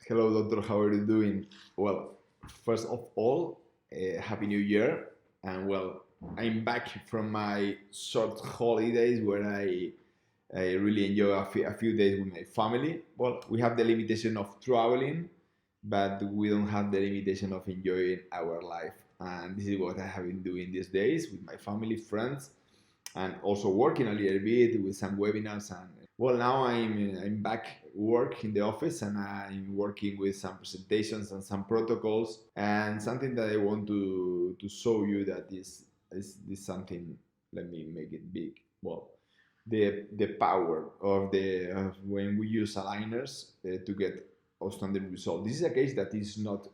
Hello, doctor. How are you doing? Well, first of all, Happy New Year. And well, I'm back from my short holidays where I really enjoy a few days with my family. Well, we have the limitation of traveling, but we don't have the limitation of enjoying our life. And this is what I have been doing these days with my family, friends, and also working a little bit with some webinars. And well, now I'm back work in the office, and I'm working with some presentations and some protocols, and something that I want to show you that is something. Let me make it big. Well, the power of when we use aligners to get outstanding result. This is a case that is not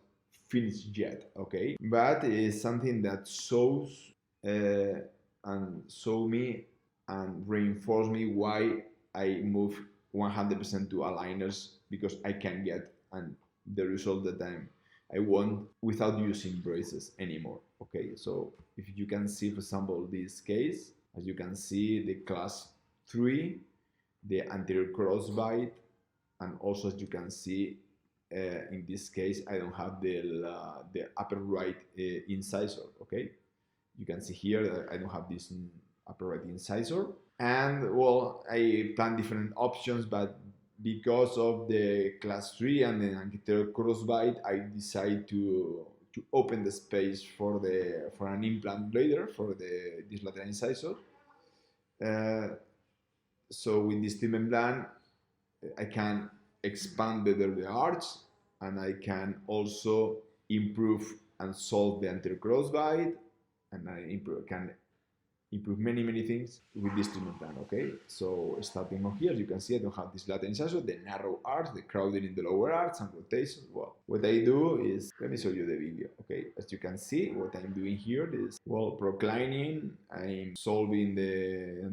finished yet, okay, but it's something that shows and show me and reinforce me why I move 100% to aligners, because I can get and the result that I want without using braces anymore. Okay, so if you can see, for example, this case, as you can see, the class 3, the anterior crossbite, and also as you can see, in this case, I don't have the upper right incisor. Okay, you can see here that I don't have this upper right incisor. And well, I plan different options, but because of the class 3 and the anterior crossbite, I decide to open the space for an implant later for this lateral incisor. So with this treatment plan, I can expand better the arch, and I can also improve and solve the anterior crossbite, and I can improve many things with this treatment plan. Okay, so starting from here, you can see I don't have this lateral incisor, the narrow arch, the crowding in the lower arch, and rotation. Well, what I do is, let me show you the video. Okay, as you can see, what I'm doing here is, well, proclining. I'm solving the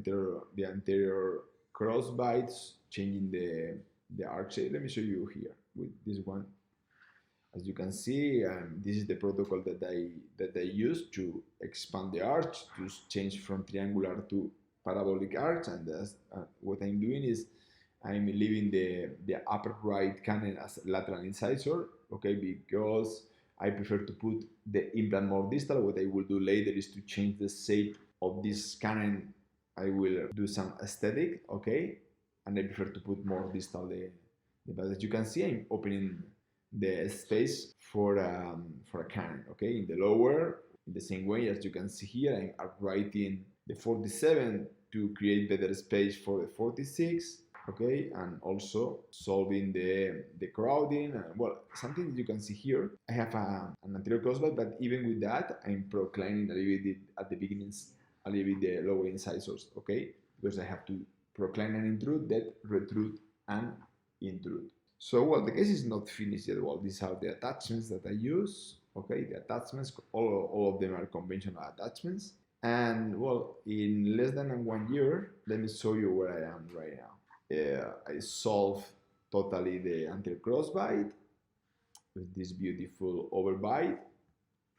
anterior crossbites, changing the arch shape. Let me show you here with this one. As you can see, this is the protocol that I use to expand the arch, to change from triangular to parabolic arch. And what I'm doing is I'm leaving the upper right cannon as lateral incisor, okay, because I prefer to put the implant more distal. What I will do later is to change the shape of this cannon. I will do some aesthetic, okay, and I prefer to put more distal but as you can see, I'm opening the space for a cannon, okay, in the lower, in the same way as you can see here. I'm writing the 47 to create better space for the 46, okay, and also solving the crowding. Well, something that you can see here, I have an anterior crossbite, but even with that, I'm proclining a little bit at the beginnings, a little bit the lower incisors, okay, because I have to procline and intrude, that retrude and intrude. So, well, the case is not finished yet. Well, these are the attachments that I use. Okay, the attachments, all of them are conventional attachments. And well, in less than 1 year, let me show you where I am right now. I solved totally the anterior crossbite with this beautiful overbite.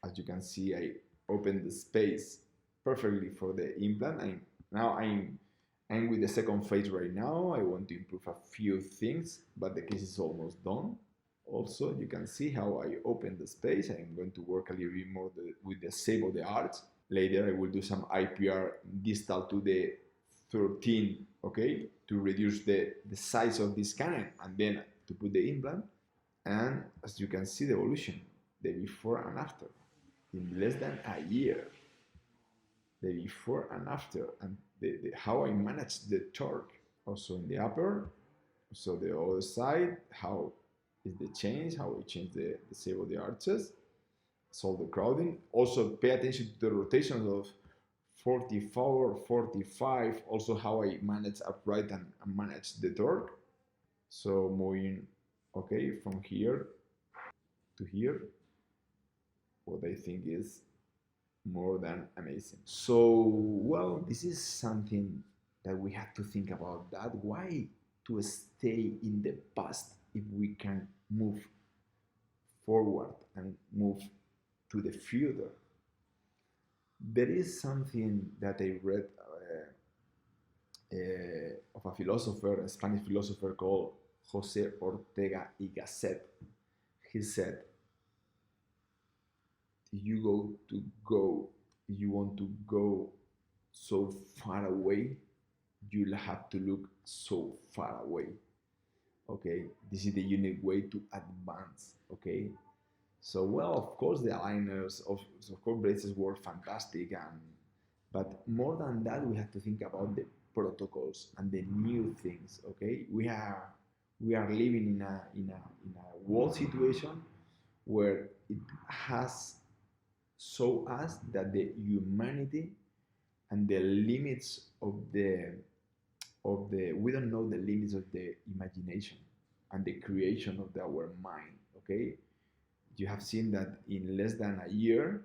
As you can see, I opened the space perfectly for the implant. I'm with the second phase right now. I want to improve a few things, but the case is almost done. Also, you can see how I open the space. I'm going to work a little bit more with the shape of the arch. Later, I will do some IPR distal to the 13, okay, to reduce the size of this cannon, and then to put the implant. And as you can see, the evolution, the before and after, in less than a year. The before and after, and how I manage the torque. Also in the upper, so the other side, how is the change, how I change the shape of the arches, solve the crowding. Also pay attention to the rotations of 44, 45, also how I manage upright and manage the torque. So moving, okay, from here to here, what I think is more than amazing. So, well, this is something that we have to think about, that why to stay in the past if we can move forward and move to the future. There is something that I read of a philosopher, a Spanish philosopher called Jose Ortega y Gasset. he said, if you want to go so far away, you'll have to look so far away. Okay, this is the unique way to advance. Okay, so well, of course, the aligners of course braces were fantastic, but more than that, we have to think about the protocols and the new things. Okay, we are living in a world situation where it has shown us that the humanity and the limits of the we don't know the limits of the imagination and the creation of our mind. Okay, you have seen that in less than a year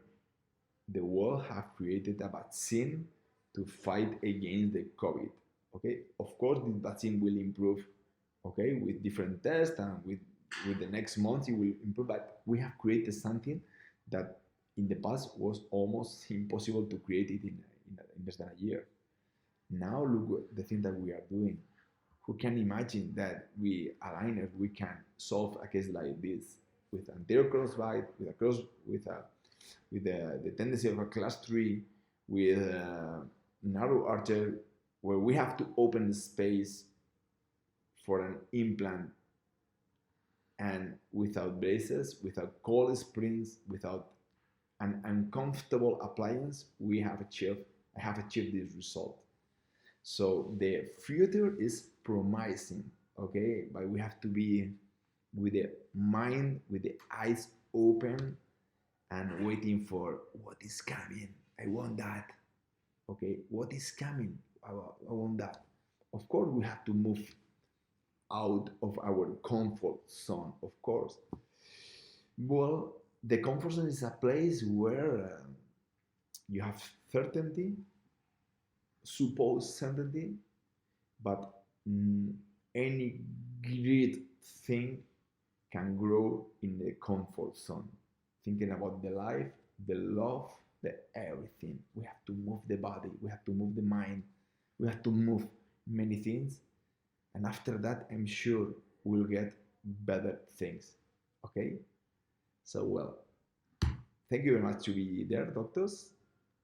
the world have created a vaccine to fight against the COVID. Okay, of course this vaccine will improve, okay, with different tests, and with the next months it will improve, but we have created something that in the past was almost impossible to create it in less than a year. Now look at the thing that we are doing. Who can imagine that we aligners we can solve a case like this with anterior crossbite, with the tendency of a class 3, with narrow archer, where we have to open the space for an implant, and without braces, without cold sprints, without an uncomfortable appliance, I have achieved this result. So the future is promising, okay? But we have to be with the mind, with the eyes open, and waiting for what is coming. I want that. Okay, what is coming? I want that. Of course, we have to move out of our comfort zone, of course. Well, the comfort zone is a place where you have certainty, supposed certainty, but any great thing can grow in the comfort zone. Thinking about the life, the love, the everything. We have to move the body, we have to move the mind, we have to move many things. And after that, I'm sure we'll get better things. Okay? So, well, thank you very much to be there, doctors.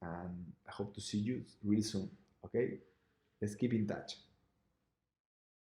And I hope to see you really soon. Okay? Let's keep in touch.